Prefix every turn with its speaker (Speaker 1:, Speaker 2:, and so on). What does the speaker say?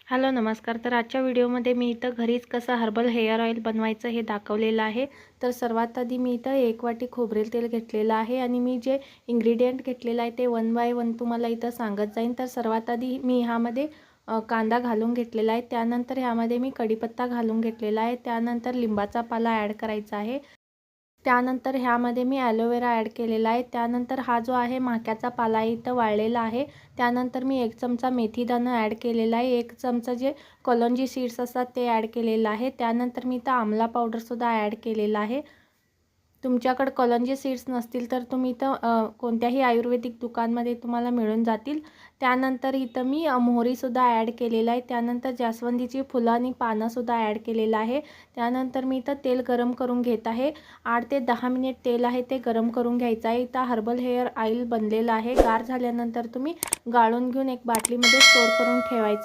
Speaker 1: Hello नमस्कार। तर आजच्या व्हिडिओमध्ये मी इथं घरीच कसं हर्बल हेअर ऑइल बनवायचं हे दाखवलेलं आहे। तर सर्वात आधी मी इथं 1 वाटी खोबरेल तेल घेतलेलं आहे आणि मी जे इन्ग्रेडियंट घेतलेलं आहे ते वन बाय वन तुम्हाला इथं सांगत जाईन। तर सर्वात आधी मी ह्यामध्ये कांदा घालून घेतलेला आहे, त्यानंतर ह्यामध्ये मी कढीपत्ता घालून घेतलेला आहे, त्यानंतर लिंबाचा पाला ॲड करायचा आहे, त्यानंतर ह्यामध्ये मी ॲलोवेरा ॲड केलेला आहे, त्यानंतर हा जो आहे माक्याचा पाला इथं वाळलेला आहे, त्यानंतर मी 1 चमचा मेथीदाणा ॲड केलेला आहे, 1 चमचा जे कलोंजी सीड्स असतात ते ॲड केलेलं आहे, त्यानंतर मी इथं आमला पावडरसुद्धा ॲड केलेला आहे। तुमच्याकडे कलोंजी सीड्स नसतील तर तुम्ही इथं कोणत्याही आयुर्वेदिक दुकानमध्ये तुम्हाला मिळून जातील। त्यानंतर इथं मी मोहरीसुद्धा ॲड केलेला आहे, त्यानंतर जास्वंदीची फुलं आणि पानंसुद्धा ॲड केलेलं आहे। त्यानंतर मी इथं तेल गरम करून घेत आहे, 8 ते 10 मिनिट तेल आहे ते गरम करून घ्यायचं आहे। इथं हर्बल हेअर ऑइल बनलेलं आहे, गार झाल्यानंतर तुम्ही गाळून घेऊन एक बाटलीमध्ये स्टोर करून ठेवायचं।